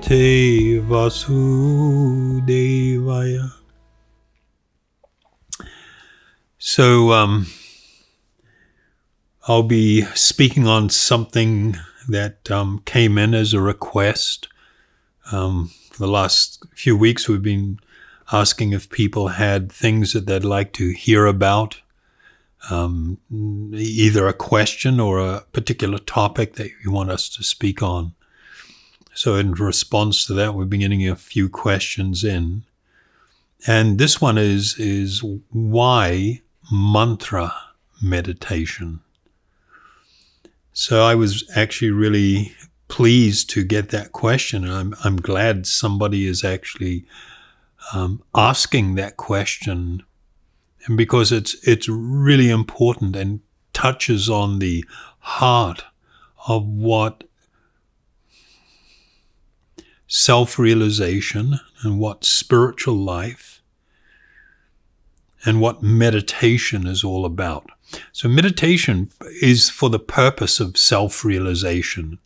Bhagavate Vasudevaya. So I'll be speaking on something that came in as a request. For the last few weeks, we've been asking if people had things that they'd like to hear about, either a question or a particular topic that you want us to speak on. So in response to that, we've been getting a few questions in. And this one is why mantra meditation? So I was actually really pleased to get that question. And I'm glad somebody is actually asking that question, and because it's really important and touches on the heart of what self-realization and what spiritual life and what meditation is all about. So meditation is for the purpose of self-realization.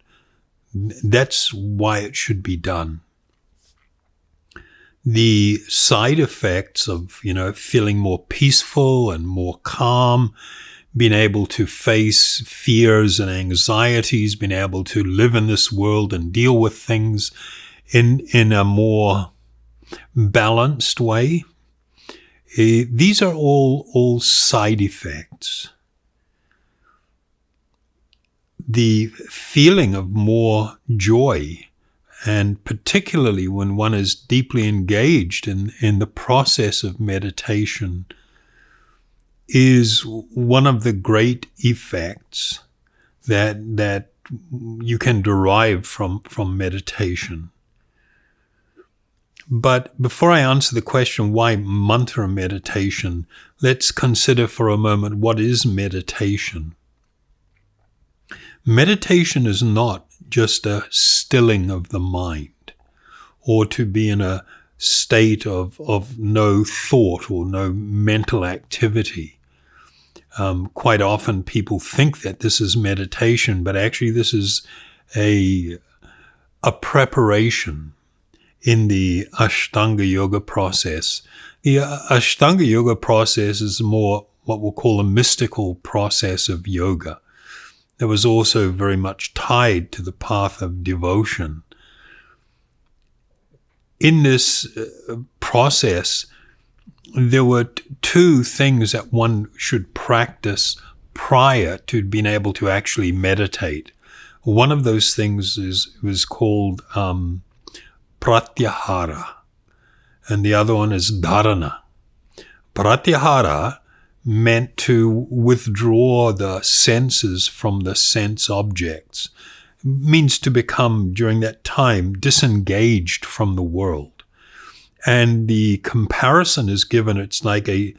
That's why it should be done. The side effects of, feeling more peaceful and more calm, being able to face fears and anxieties, being able to live in this world and deal with things in a more balanced way. These are all side effects. The feeling of more joy, and particularly when one is deeply engaged in the process of meditation, is one of the great effects that you can derive from meditation. But before I answer the question, why mantra meditation, let's consider for a moment, what is meditation? Meditation is not just a stilling of the mind, or to be in a state of no thought or no mental activity. Quite often people think that this is meditation, but actually this is a preparation in the Ashtanga Yoga process. The Ashtanga Yoga process is more what we'll call a mystical process of yoga. That was also very much tied to the path of devotion. In this process, there were two things that one should practice prior to being able to actually meditate. One of those things was called pratyahara, and the other one is dharana. Pratyahara meant to withdraw the senses from the sense objects. It means to become, during that time, disengaged from the world. And the comparison is given, it's like in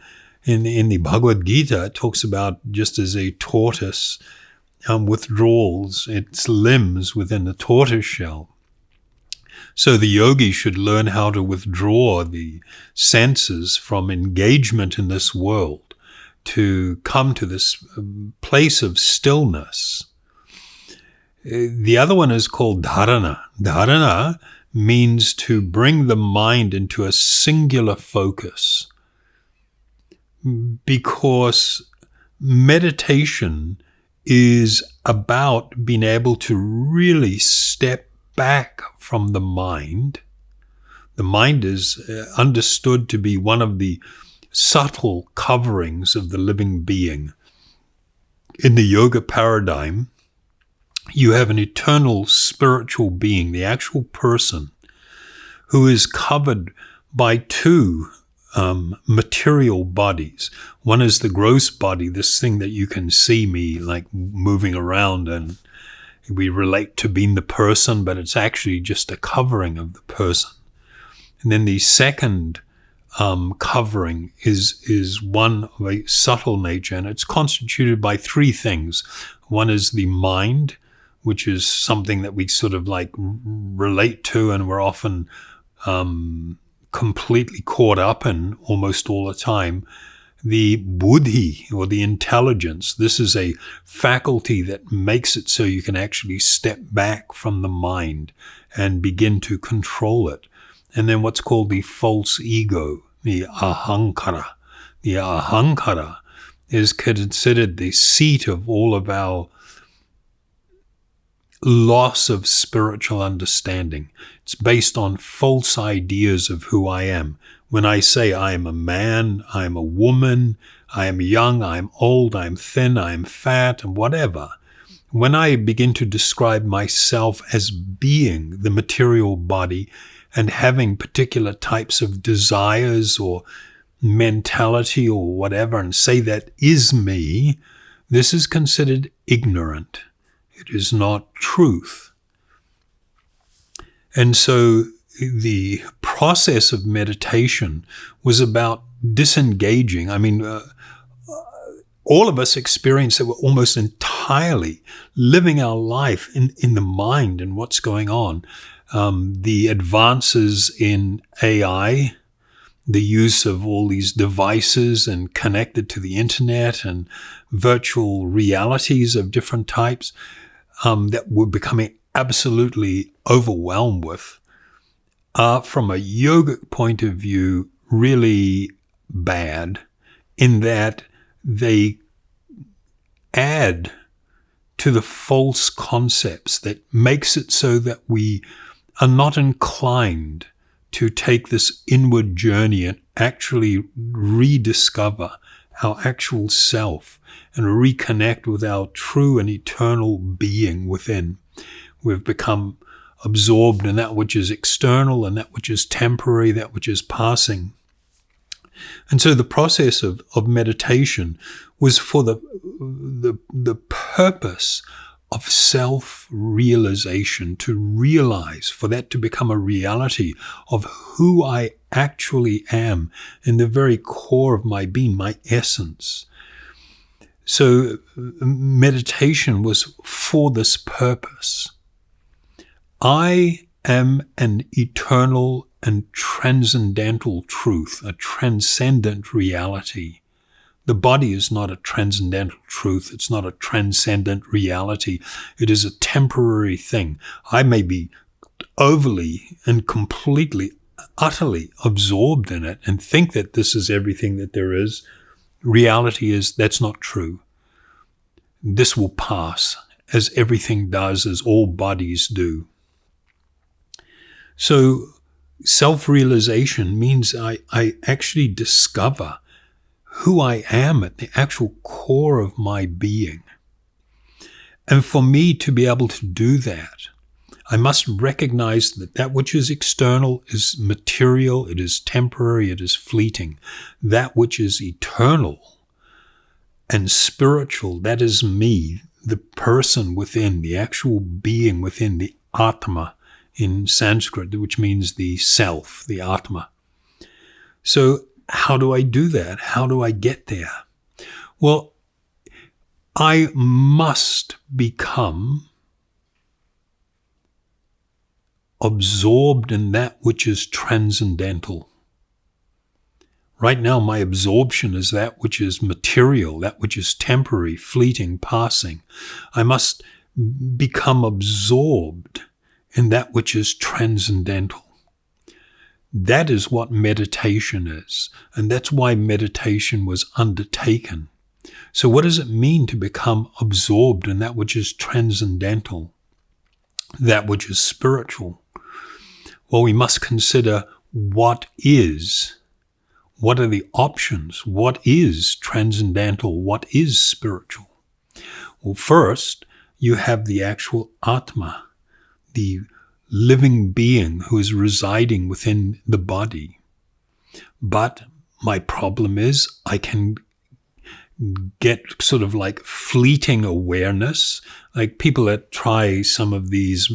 the Bhagavad Gita, it talks about just as a tortoise withdraws its limbs within the tortoise shell. So the yogi should learn how to withdraw the senses from engagement in this world to come to this place of stillness. The other one is called dharana. Dharana means to bring the mind into a singular focus, because meditation is about being able to really step back from the mind. The mind is understood to be one of the subtle coverings of the living being. In the yoga paradigm, you have an eternal spiritual being, the actual person, who is covered by two material bodies. One is the gross body, this thing that you can see me like moving around, and we relate to being the person, but it's actually just a covering of the person. And then the second covering is one of a subtle nature, and it's constituted by three things. One is the mind, which is something that we sort of like relate to, and we're often completely caught up in almost all the time. the buddhi, or the intelligence. This is a faculty that makes it so you can actually step back from the mind and begin to control it. And then what's called the false ego, the ahankara. The ahankara is considered the seat of all of our loss of spiritual understanding. It's based on false ideas of who I am. When I say I am a man, I am a woman, I am young, I am old, I am thin, I am fat, and whatever, when I begin to describe myself as being the material body and having particular types of desires or mentality or whatever, and say that is me, this is considered ignorant. It is not truth. And so the process of meditation was about disengaging. I mean, all of us experience that we're almost entirely living our life in the mind and what's going on. The advances in AI, the use of all these devices and connected to the internet and virtual realities of different types that we're becoming absolutely overwhelmed with, are, from a yogic point of view, really bad in that they add to the false concepts that makes it so that we are not inclined to take this inward journey and actually rediscover our actual self and reconnect with our true and eternal being within. We've become absorbed in that which is external and that which is temporary, that which is passing. And so the process of meditation was for the purpose of self-realization, to realize, for that to become a reality of who I actually am in the very core of my being, my essence. So meditation was for this purpose. I am an eternal and transcendental truth, a transcendent reality. The body is not a transcendental truth. It's not a transcendent reality. It is a temporary thing. I may be overly and completely, utterly absorbed in it and think that this is everything that there is. Reality is that's not true. This will pass, as everything does, as all bodies do. So self-realization means I actually discover who I am at the actual core of my being. And for me to be able to do that, I must recognize that that which is external is material, it is temporary, it is fleeting. That which is eternal and spiritual, that is me, the person within, the actual being within, the Atma in Sanskrit, which means the self, the Atma. So how do I do that? How do I get there? Well, I must become absorbed in that which is transcendental. Right now, my absorption is that which is material, that which is temporary, fleeting, passing. I must become absorbed in that which is transcendental. That is what meditation is, and that's why meditation was undertaken. So what does it mean to become absorbed in that which is transcendental, that which is spiritual? Well, we must consider what is. What are the options? What is transcendental? What is spiritual? Well, first, you have the actual Atma, the living being who is residing within the body. But my problem is I can get sort of like fleeting awareness, like people that try some of these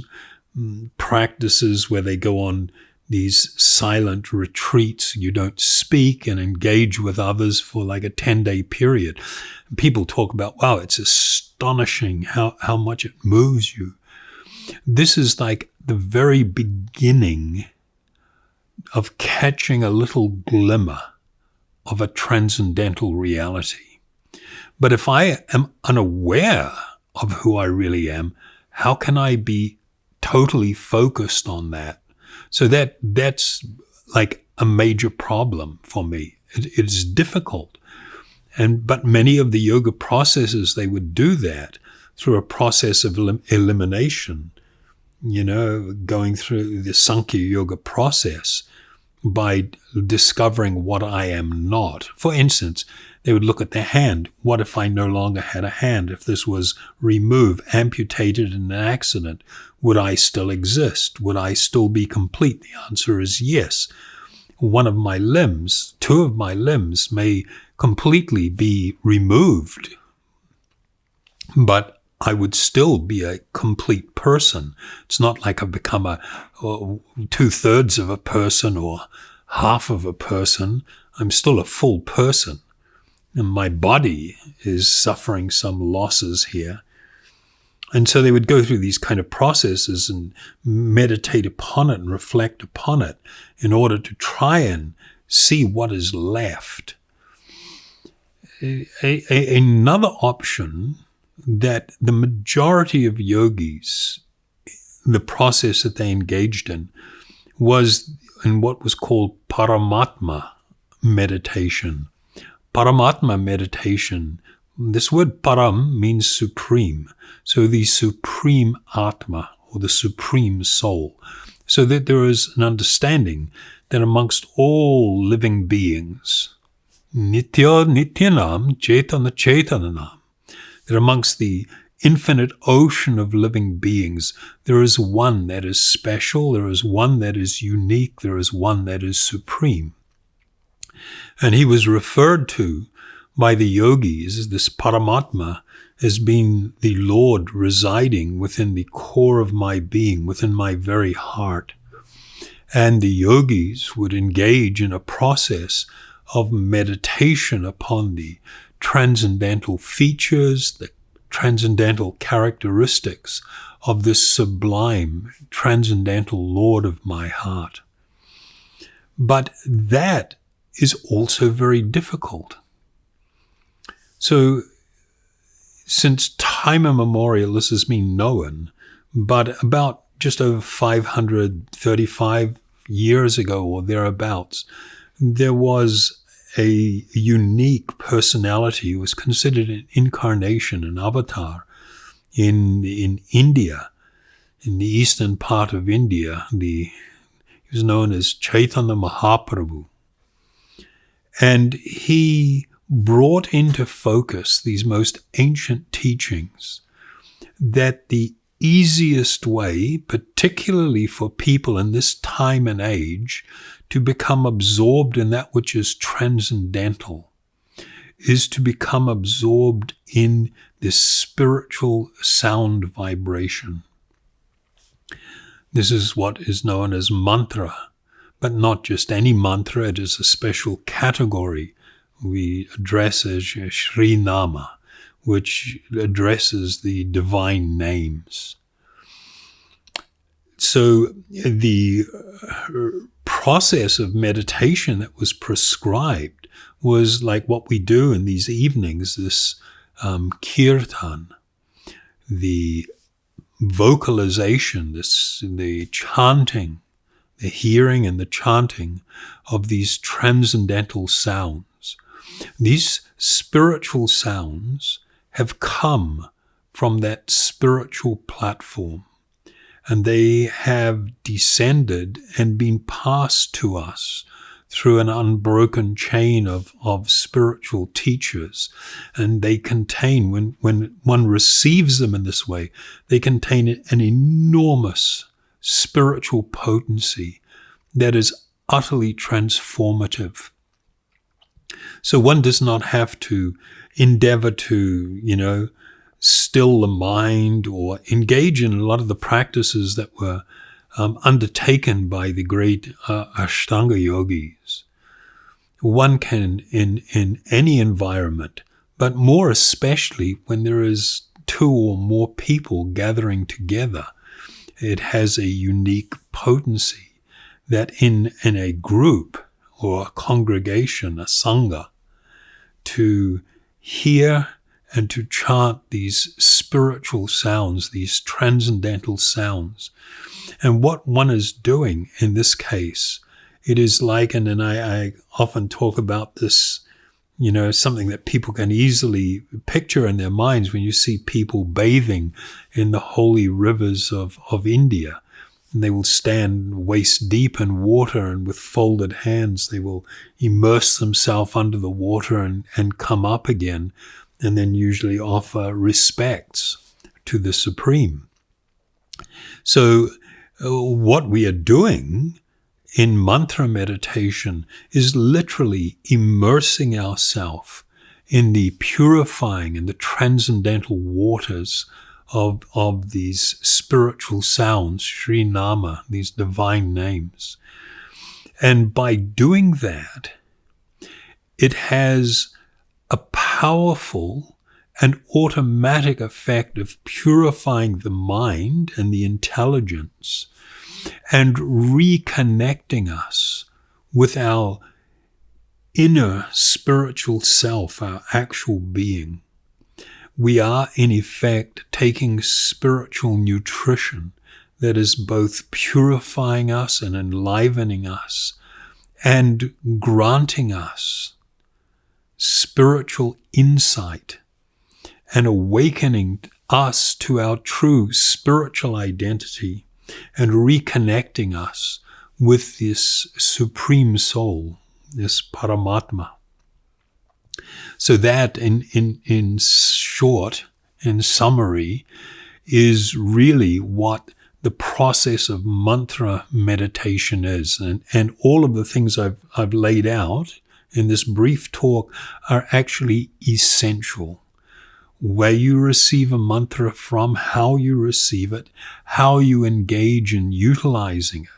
practices where they go on these silent retreats. You don't speak and engage with others for like a 10-day period. People talk about, wow, it's astonishing how much it moves you. This is like the very beginning of catching a little glimmer of a transcendental reality. But if I am unaware of who I really am, how can I be totally focused on that? So that's like a major problem for me. It's difficult. But many of the yoga processes, they would do that through a process of elimination, going through the Sankhya Yoga process by discovering what I am not. For instance, they would look at their hand. What if I no longer had a hand? If this was removed, amputated in an accident, would I still exist? Would I still be complete? The answer is yes. One of my limbs, two of my limbs may completely be removed, but I would still be a complete person. It's not like I've become a 2/3 of a person or half of a person. I'm still a full person. And my body is suffering some losses here. And so they would go through these kind of processes and meditate upon it and reflect upon it in order to try and see what is left. Another option that the majority of yogis, the process that they engaged in, was in what was called Paramatma meditation. Paramatma meditation, this word param means supreme. So the supreme Atma, or the supreme soul. So that there is an understanding that amongst all living beings, Nitya Nityanam, Chaitana Chaitananam, that amongst the infinite ocean of living beings, there is one that is special, there is one that is unique, there is one that is supreme. And he was referred to by the yogis, this Paramatma, as being the Lord residing within the core of my being, within my very heart. And the yogis would engage in a process of meditation upon the transcendental features, the transcendental characteristics of this sublime, transcendental Lord of my heart. But that is also very difficult. So, since time immemorial, this has been known, but about just over 535 years ago or thereabouts, there was a unique personality who was considered an incarnation, an avatar in India, in the eastern part of India. He was known as Chaitanya Mahaprabhu. And he brought into focus these most ancient teachings that the easiest way, particularly for people in this time and age, to become absorbed in that which is transcendental, is to become absorbed in this spiritual sound vibration. This is what is known as mantra, but not just any mantra. It is a special category we address as Sri Nama, which addresses the divine names. So the process of meditation that was prescribed was like what we do in these evenings, this kirtan, the vocalization, the chanting, the hearing and the chanting of these transcendental sounds. These spiritual sounds have come from that spiritual platform, and they have descended and been passed to us through an unbroken chain of spiritual teachers. And they contain, when one receives them in this way, they contain an enormous spiritual potency that is utterly transformative. So one does not have to endeavor to, still the mind or engage in a lot of the practices that were undertaken by the great Ashtanga yogis. One can, in any environment, but more especially when there is two or more people gathering together, it has a unique potency that in a group or a congregation, a sangha, to hear and to chant these spiritual sounds, these transcendental sounds. And what one is doing in this case, it is likened, and I often talk about this, something that people can easily picture in their minds when you see people bathing in the holy rivers of India. And they will stand waist deep in water, and with folded hands they will immerse themselves under the water and come up again, and then usually offer respects to the Supreme. So what we are doing in mantra meditation is literally immersing ourselves in the purifying and the transcendental waters of these spiritual sounds, Sri Nama, these divine names. And by doing that, it has a powerful and automatic effect of purifying the mind and the intelligence and reconnecting us with our inner spiritual self, our actual being. We are, in effect, taking spiritual nutrition that is both purifying us and enlivening us and granting us spiritual insight and awakening us to our true spiritual identity and reconnecting us with this supreme soul, this Paramatma. So that, in short, in summary, is really what the process of mantra meditation is. And all of the things I've laid out in this brief talk are actually essential. Where you receive a mantra from, how you receive it, how you engage in utilizing it,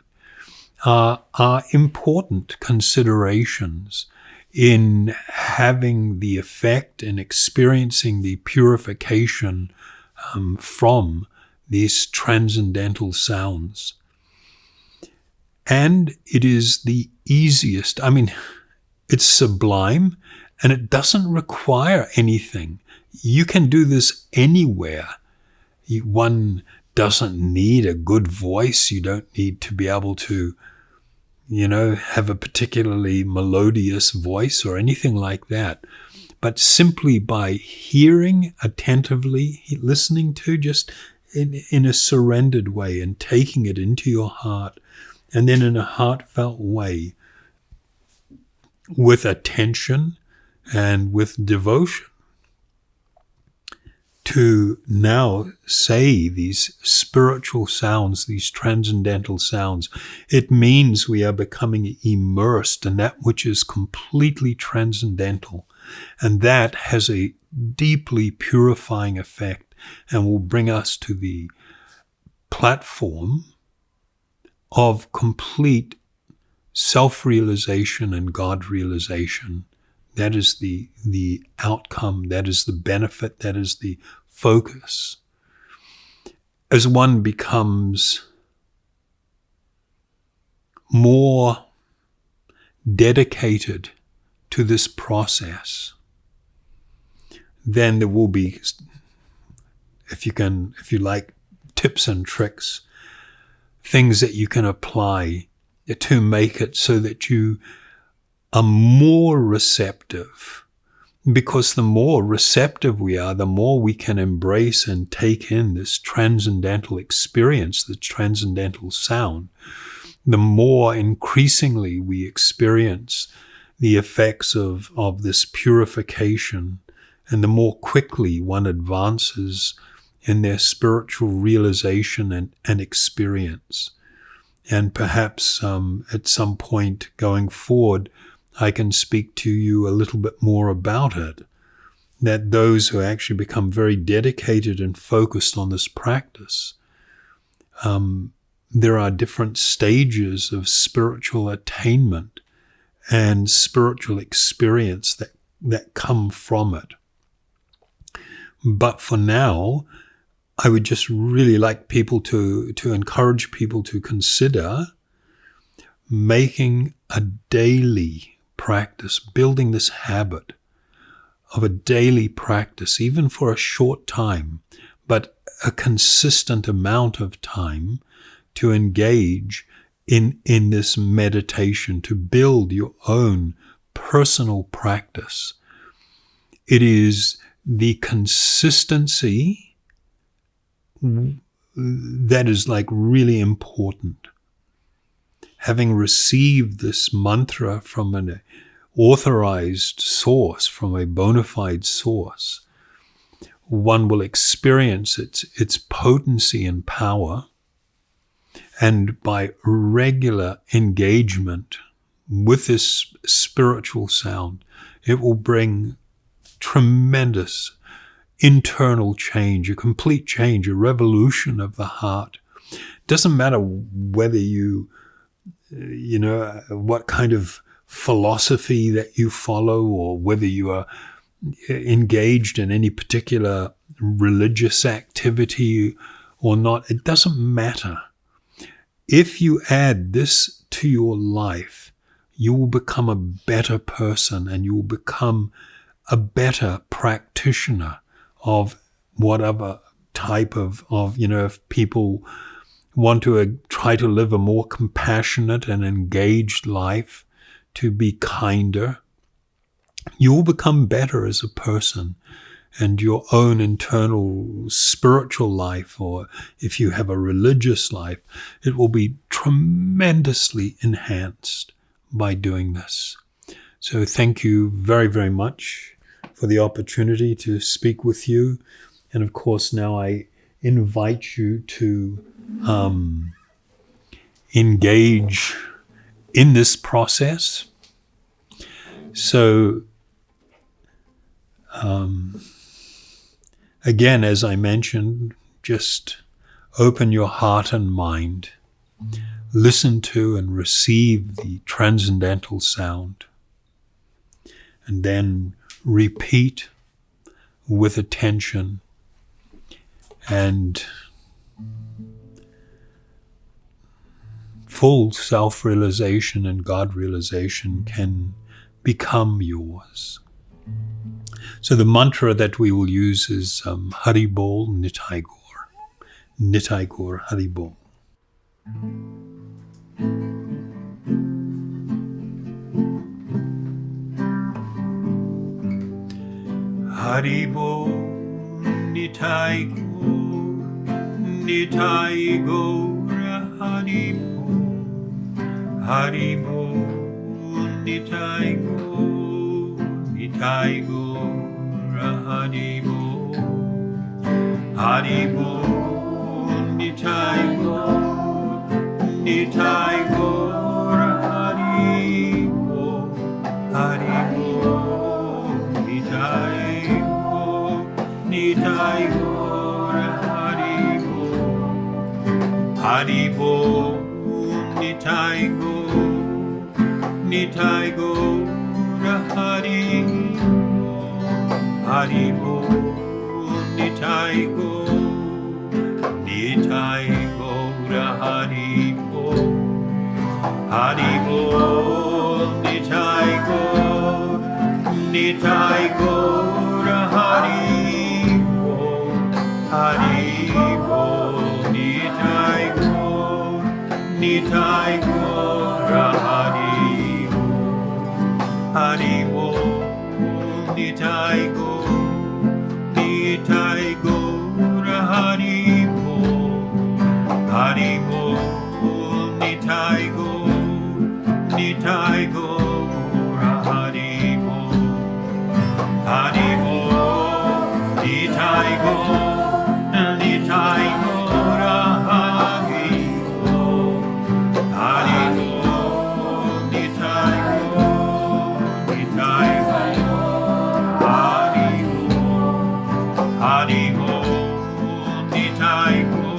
are important considerations in having the effect and experiencing the purification from these transcendental sounds. And it is the easiest. It's sublime, and it doesn't require anything. You can do this anywhere. One doesn't need a good voice. You don't need to be able to, have a particularly melodious voice or anything like that. But simply by hearing attentively, listening to just in a surrendered way and taking it into your heart, and then in a heartfelt way, with attention and with devotion, to now say these spiritual sounds, these transcendental sounds, it means we are becoming immersed in that which is completely transcendental. And that has a deeply purifying effect and will bring us to the platform of complete self-realization and God-realization. That is the outcome, that is the benefit, that is the focus. As one becomes more dedicated to this process, then there will be, if you like, tips and tricks, things that you can apply to make it so that you are more receptive. Because the more receptive we are, the more we can embrace and take in this transcendental experience, the transcendental sound, the more increasingly we experience the effects of this purification, and the more quickly one advances in their spiritual realization and experience. And perhaps at some point going forward, I can speak to you a little bit more about it, that those who actually become very dedicated and focused on this practice, there are different stages of spiritual attainment and spiritual experience that come from it. But for now, I would just really like people to encourage people to consider making a daily practice, building this habit of a daily practice, even for a short time, but a consistent amount of time to engage in this meditation, to build your own personal practice. It is the consistency that is like really important. Having received this mantra from an authorized source, from a bona fide source, one will experience its potency and power. And by regular engagement with this spiritual sound, it will bring tremendous internal change, a complete change, a revolution of the heart. Doesn't matter whether you know, what kind of philosophy that you follow, or whether you are engaged in any particular religious activity or not. It doesn't matter. If you add this to your life, you will become a better person, and you will become a better practitioner of whatever type of if people want to try to live a more compassionate and engaged life, to be kinder, you will become better as a person. And your own internal spiritual life, or if you have a religious life, it will be tremendously enhanced by doing this. So thank you very, very much for the opportunity to speak with you. And of course, now I invite you to engage in this process. So, again, as I mentioned, just open your heart and mind, listen to and receive the transcendental sound, and then repeat with attention, and full self-realization and God-realization can become yours. So the mantra that we will use is Haribol Nitai Gaur. Nitai Gaur Haribol. Haribol Nitai Gaur, Nitai Gaur Haribol, Haribol Nitai Gaur, Nitai Gaur Haribol, Haribol Nitai Gaur, Nitai Gaur Haribol, Haribol Nitai Gaur, Nitai Gaur Haribol, Haribol Nitai Gaur, Nitai Gaur Haribol, Haribol Nitai Gaur, Nitai Gaur Haribol, Haribol Nitai Gaur, Nitai Gaur Haribol, Haribol Nitai Gaur, Nitai Gaur Haribol, Haribol Nitai Gaur, Nitai Gaur Haribol, Haribol Nitai Gaur, Nitai Gaur Haribol, Haribol Nitai Gaur, Nitai Gaur Haribol, Haribol Nitai Gaur, Nitai Haribol, Nitai Gaur,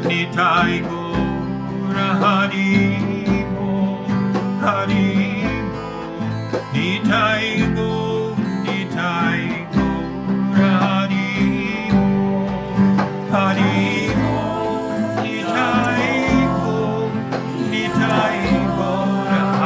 Nitai Gaur Haribol, Haribol, Nitai Gaur, Nitai Gaur Haribol, Haribol, Nitai Gaur, Nitai Gaur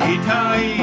Nitai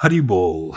Haribol.